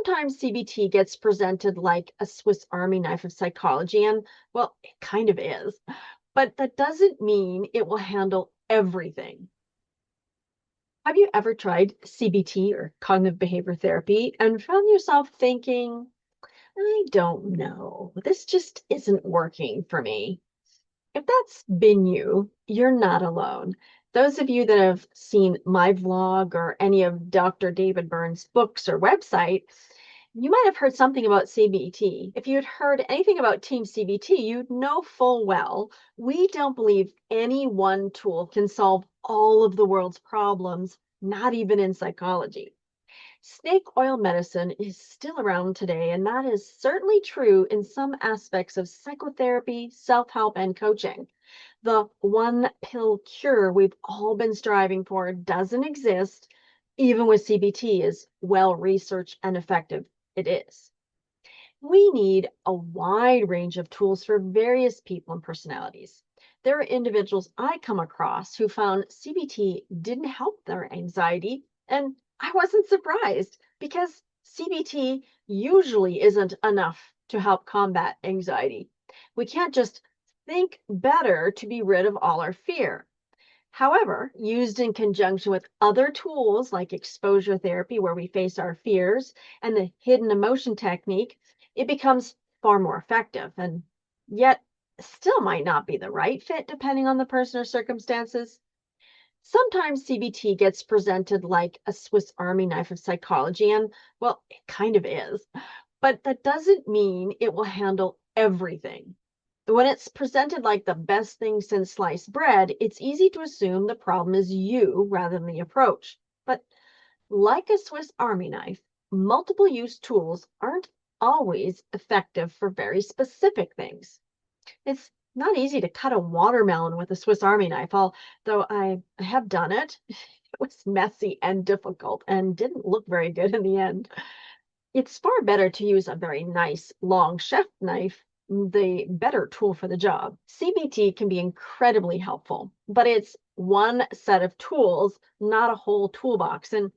Sometimes CBT gets presented like a Swiss Army knife of psychology, and well, it kind of is, but that doesn't mean it will handle everything. Have you ever tried CBT or cognitive behavior therapy and found yourself thinking, I don't know, this just isn't working for me? If that's been you, you're not alone. Those of you that have seen my vlog or any of Dr. David Burns' books or website, you might have heard something about CBT. If you'd heard anything about Team CBT, you'd know full well we don't believe any one tool can solve all of the world's problems, not even in psychology. Snake oil medicine is still around today, and that is certainly true in some aspects of psychotherapy, self-help, and coaching. The one pill cure we've all been striving for doesn't exist, even with CBT as well researched and effective it is. We need a wide range of tools for various people and personalities. There are individuals I come across who found CBT didn't help their anxiety, and I wasn't surprised because CBT usually isn't enough to help combat anxiety. We can't just think better to be rid of all our fear. However, used in conjunction with other tools like exposure therapy, where we face our fears, and the hidden emotion technique, it becomes far more effective and yet still might not be the right fit depending on the person or circumstances. Sometimes CBT gets presented like a Swiss Army knife of psychology, and well, it kind of is, but that doesn't mean it will handle everything. When it's presented like the best thing since sliced bread, it's easy to assume the problem is you rather than the approach. But like a Swiss Army knife, multiple use tools aren't always effective for very specific things. It's not easy to cut a watermelon with a Swiss Army knife, although I have done it. It was messy and difficult and didn't look very good in the end. It's far better to use a very nice long chef knife, the better tool for the job. CBT can be incredibly helpful, but it's one set of tools, not a whole toolbox. And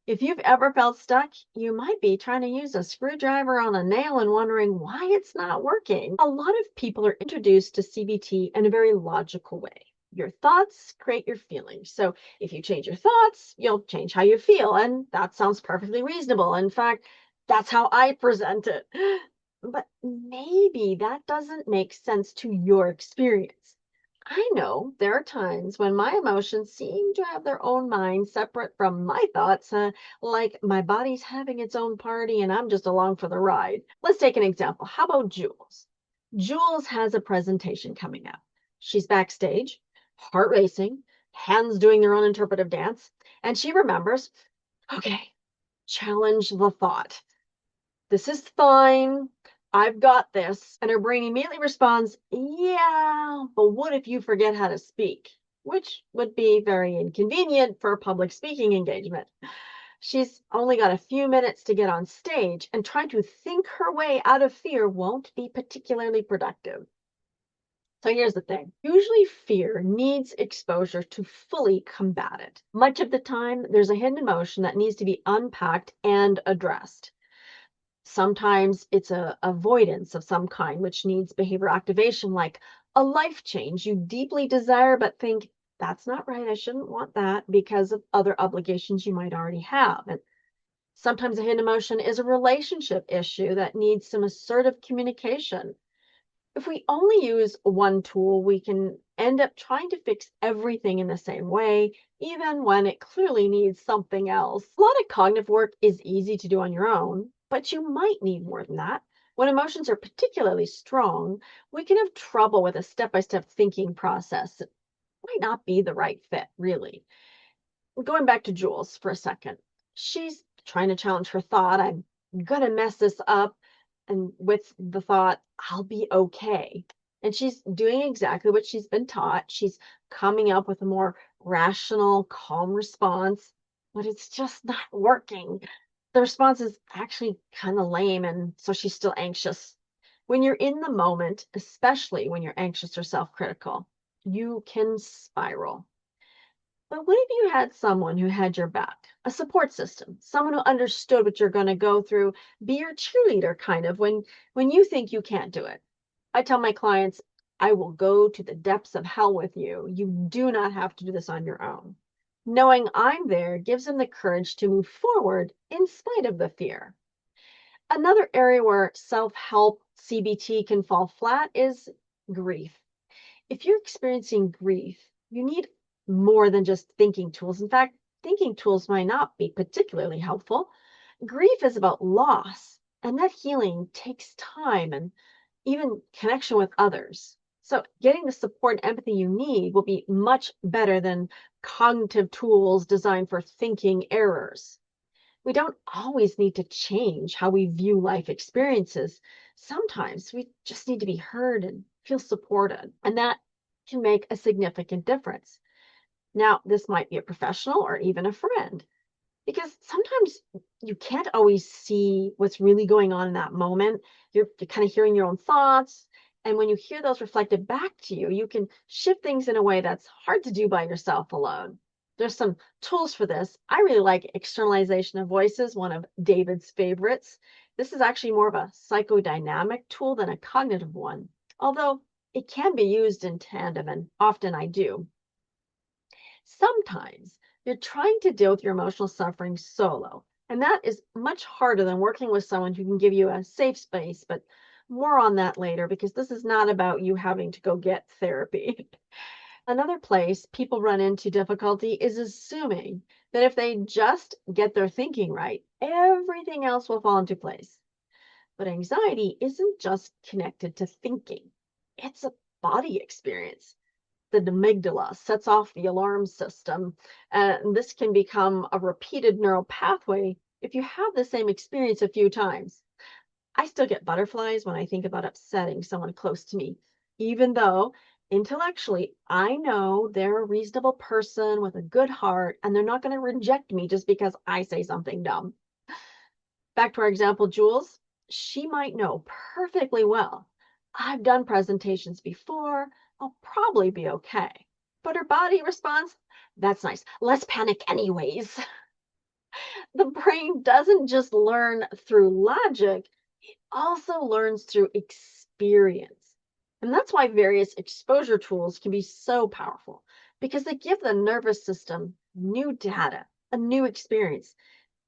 if you've ever felt stuck, you might be trying to use a screwdriver on a nail and wondering why it's not working. A lot of people are introduced to CBT in a very logical way. Your thoughts create your feelings. So if you change your thoughts, you'll change how you feel. And that sounds perfectly reasonable. In fact, that's how I present it. But maybe that doesn't make sense to your experience. I know there are times when my emotions seem to have their own mind separate from my thoughts, like my body's having its own party and I'm just along for the ride. Let's take an example. How about Jules? Jules has a presentation coming up. She's backstage, heart racing, hands doing their own interpretive dance, and she remembers, okay, challenge the thought. This is fine. I've got this. And her brain immediately responds, yeah, but what if you forget how to speak? Which would be very inconvenient for a public speaking engagement. She's only got a few minutes to get on stage, and trying to think her way out of fear won't be particularly productive. So here's the thing. Usually fear needs exposure to fully combat it. Much of the time, there's a hidden emotion that needs to be unpacked and addressed. Sometimes it's a avoidance of some kind, which needs behavior activation, like a life change you deeply desire, but think that's not right. I shouldn't want that because of other obligations you might already have. And sometimes a hidden emotion is a relationship issue that needs some assertive communication. If we only use one tool, we can end up trying to fix everything in the same way, even when it clearly needs something else. A lot of cognitive work is easy to do on your own, but you might need more than that. When emotions are particularly strong, we can have trouble with a step-by-step thinking process. It might not be the right fit, really. Going back to Jules for a second, she's trying to challenge her thought, I'm gonna mess this up, and with the thought, I'll be okay. And she's doing exactly what she's been taught. She's coming up with a more rational, calm response, but it's just not working. The response is actually kind of lame, and so she's still anxious. When you're in the moment, especially when you're anxious or self-critical, you can spiral. But what if you had someone who had your back, a support system, someone who understood what you're going to go through, be your cheerleader kind of when you think you can't do it? I tell my clients, I will go to the depths of hell with you. You do not have to do this on your own. Knowing I'm there gives them the courage to move forward in spite of the fear. Another area where self-help CBT can fall flat is grief. If you're experiencing grief, you need more than just thinking tools. In fact, thinking tools might not be particularly helpful. Grief is about loss, and that healing takes time and even connection with others. So, getting the support and empathy you need will be much better than cognitive tools designed for thinking errors. We don't always need to change how we view life experiences. Sometimes we just need to be heard and feel supported, and that can make a significant difference. Now, this might be a professional or even a friend, because sometimes you can't always see what's really going on in that moment. You're kind of hearing your own thoughts. And when you hear those reflected back to you, you can shift things in a way that's hard to do by yourself alone. There's some tools for this. I really like externalization of voices, one of David's favorites. This is actually more of a psychodynamic tool than a cognitive one, although it can be used in tandem, and often I do. Sometimes you're trying to deal with your emotional suffering solo, and that is much harder than working with someone who can give you a safe space, but more on that later because this is not about you having to go get therapy. Another place people run into difficulty is assuming that if they just get their thinking right, everything else will fall into place. But anxiety isn't just connected to thinking, it's a body experience. The amygdala sets off the alarm system, and this can become a repeated neural pathway if you have the same experience a few times. I still get butterflies when I think about upsetting someone close to me, even though intellectually I know they're a reasonable person with a good heart and they're not going to reject me just because I say something dumb. Back to our example, Jules, she might know perfectly well. I've done presentations before. I'll probably be okay. But her body responds, that's nice. Let's panic anyways. The brain doesn't just learn through logic, it also learns through experience. And that's why various exposure tools can be so powerful because they give the nervous system new data, a new experience.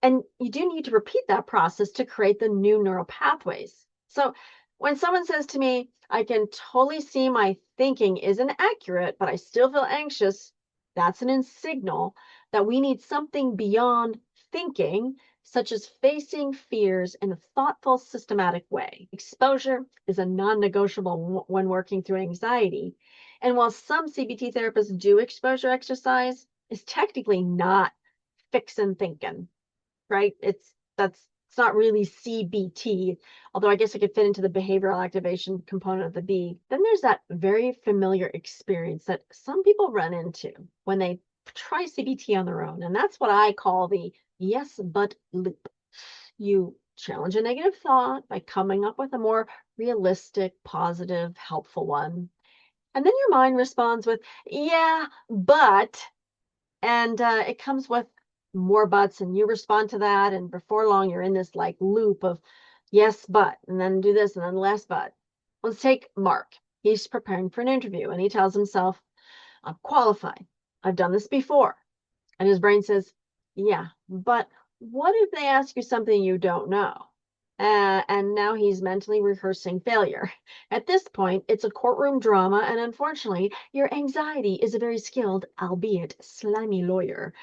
And you do need to repeat that process to create the new neural pathways. So when someone says to me, I can totally see my thinking isn't accurate, but I still feel anxious, that's an signal that we need something beyond thinking, such as facing fears in a thoughtful, systematic way. Exposure is a non negotiable when working through anxiety. And while some CBT therapists do exposure exercise, it's technically not fixing thinking, right? It's not really CBT, although I guess it could fit into the behavioral activation component of the B. Then there's that very familiar experience that some people run into when they try CBT on their own, and that's what I call the yes but loop. You challenge a negative thought by coming up with a more realistic, positive, helpful one. And then your mind responds with, yeah, but and it comes with more buts, and you respond to that. And before long, you're in this like loop of yes, but, and then do this, and then less, but. Let's take Mark. He's preparing for an interview, and he tells himself, I'm qualified. I've done this before. And his brain says, yeah, but what if they ask you something you don't know? And now he's mentally rehearsing failure. At this point, it's a courtroom drama, and unfortunately, your anxiety is a very skilled, albeit slimy lawyer.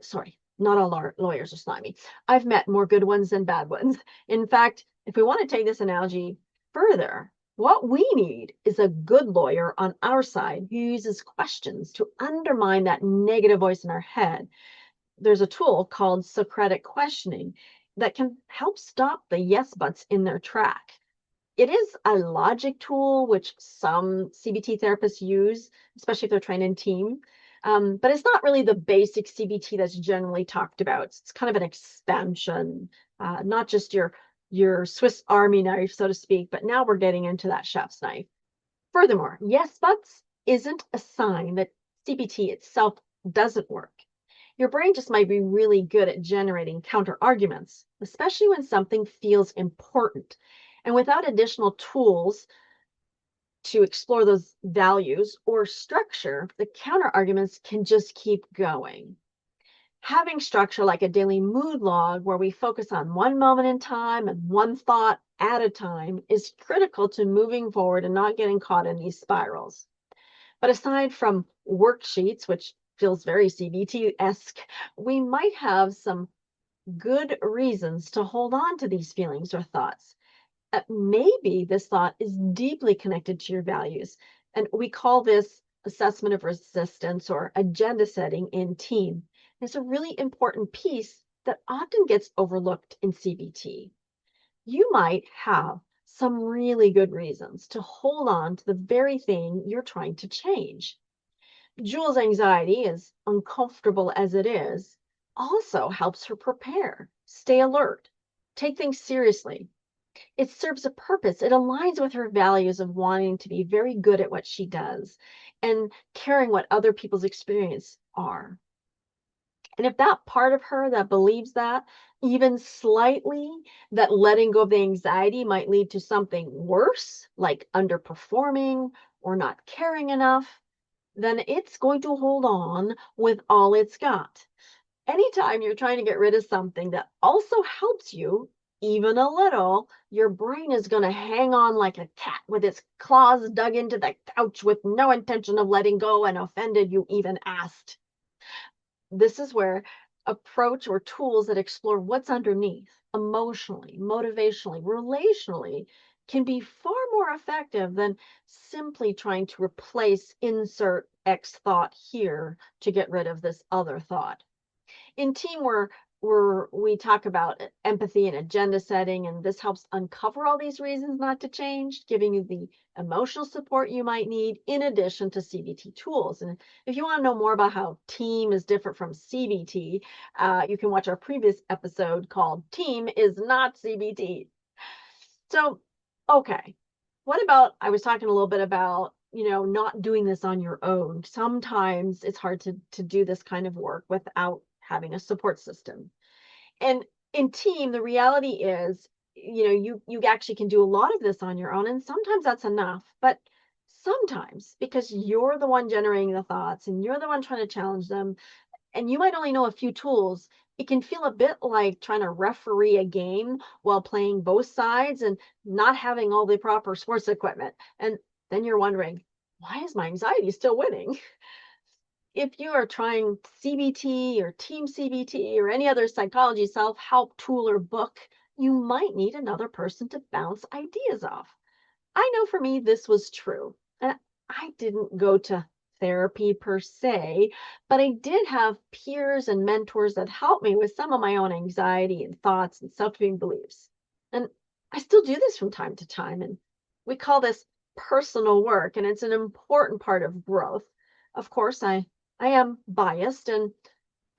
Sorry, not all lawyers are slimy. I've met more good ones than bad ones. In fact, if we want to take this analogy further, what we need is a good lawyer on our side who uses questions to undermine that negative voice in our head. There's a tool called Socratic questioning that can help stop the yes buts in their track. It is a logic tool which some CBT therapists use, especially if they're trained in team. But it's not really the basic CBT that's generally talked about. It's kind of an expansion, not just your Swiss Army knife, so to speak, but now we're getting into that chef's knife. Furthermore, yes buts isn't a sign that CBT itself doesn't work. Your brain just might be really good at generating counter arguments, especially when something feels important. And without additional tools to explore those values or structure, the counter arguments can just keep going. Having structure like a daily mood log where we focus on one moment in time and one thought at a time is critical to moving forward and not getting caught in these spirals. But aside from worksheets, which feels very CBT-esque, we might have some good reasons to hold on to these feelings or thoughts. Maybe this thought is deeply connected to your values. And we call this assessment of resistance or agenda setting in team. It's a really important piece that often gets overlooked in CBT. You might have some really good reasons to hold on to the very thing you're trying to change. Jules' anxiety, as uncomfortable as it is, also helps her prepare, stay alert, take things seriously. It serves a purpose. It aligns with her values of wanting to be very good at what she does and caring what other people's experience are. And if that part of her that believes that, even slightly, that letting go of the anxiety might lead to something worse, like underperforming or not caring enough, then it's going to hold on with all it's got. Anytime you're trying to get rid of something that also helps you, even a little, your brain is going to hang on like a cat with its claws dug into the couch with no intention of letting go and offended you even asked. This is where approach or tools that explore what's underneath emotionally, motivationally, relationally can be far more effective than simply trying to replace insert X thought here to get rid of this other thought. In team where we talk about empathy and agenda setting, and this helps uncover all these reasons not to change, giving you the emotional support you might need in addition to CBT tools. And if you want to know more about how team is different from CBT, you can watch our previous episode called Team is Not CBT. So, okay, what about, I was talking a little bit about, not doing this on your own. Sometimes it's hard to do this kind of work without having a support system. And in team, the reality is, you actually can do a lot of this on your own, and sometimes that's enough. But sometimes, because you're the one generating the thoughts and you're the one trying to challenge them, and you might only know a few tools, it can feel a bit like trying to referee a game while playing both sides and not having all the proper sports equipment. And then you're wondering, why is my anxiety still winning? If you are trying CBT or Team CBT or any other psychology self-help tool or book, you might need another person to bounce ideas off. I know for me, this was true. And I didn't go to therapy per se, but I did have peers and mentors that helped me with some of my own anxiety and thoughts and self-defeating beliefs. And I still do this from time to time. And we call this personal work, and it's an important part of growth. Of course, I am biased and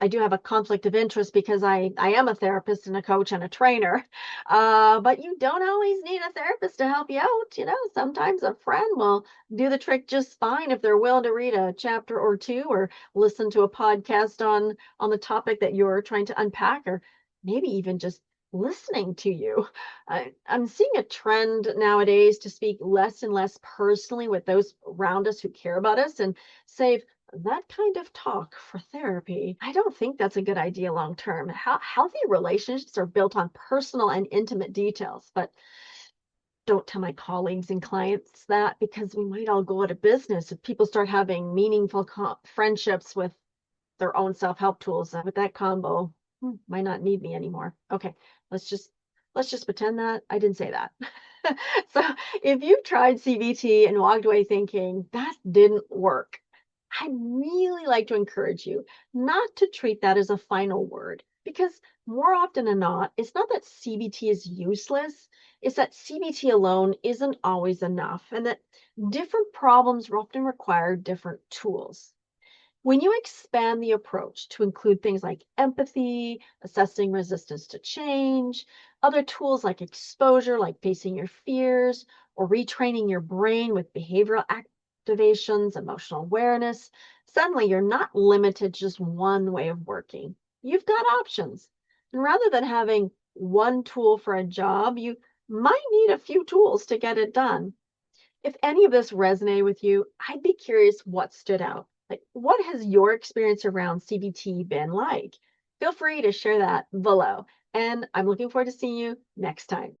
I do have a conflict of interest because I am a therapist and a coach and a trainer. But you don't always need a therapist to help you out. Sometimes a friend will do the trick just fine if they're willing to read a chapter or two or listen to a podcast on the topic that you're trying to unpack, or maybe even just listening to you. I'm seeing a trend nowadays to speak less and less personally with those around us who care about us and save that kind of talk for therapy. I don't think that's a good idea long term. Healthy relationships are built on personal and intimate details, but don't tell my colleagues and clients that, because we might all go out of business if people start having meaningful friendships with their own self-help tools. With that combo, might not need me anymore. Okay, let's just pretend that I didn't say that. So if you've tried CBT and walked away thinking that didn't work, I'd really like to encourage you not to treat that as a final word, because more often than not, it's not that CBT is useless, it's that CBT alone isn't always enough, and that different problems often require different tools. When you expand the approach to include things like empathy, assessing resistance to change, other tools like exposure, like facing your fears, or retraining your brain with behavioral activations, emotional awareness. Suddenly, you're not limited to just one way of working. You've got options. And rather than having one tool for a job, you might need a few tools to get it done. If any of this resonated with you, I'd be curious what stood out. Like, what has your experience around CBT been like? Feel free to share that below. And I'm looking forward to seeing you next time.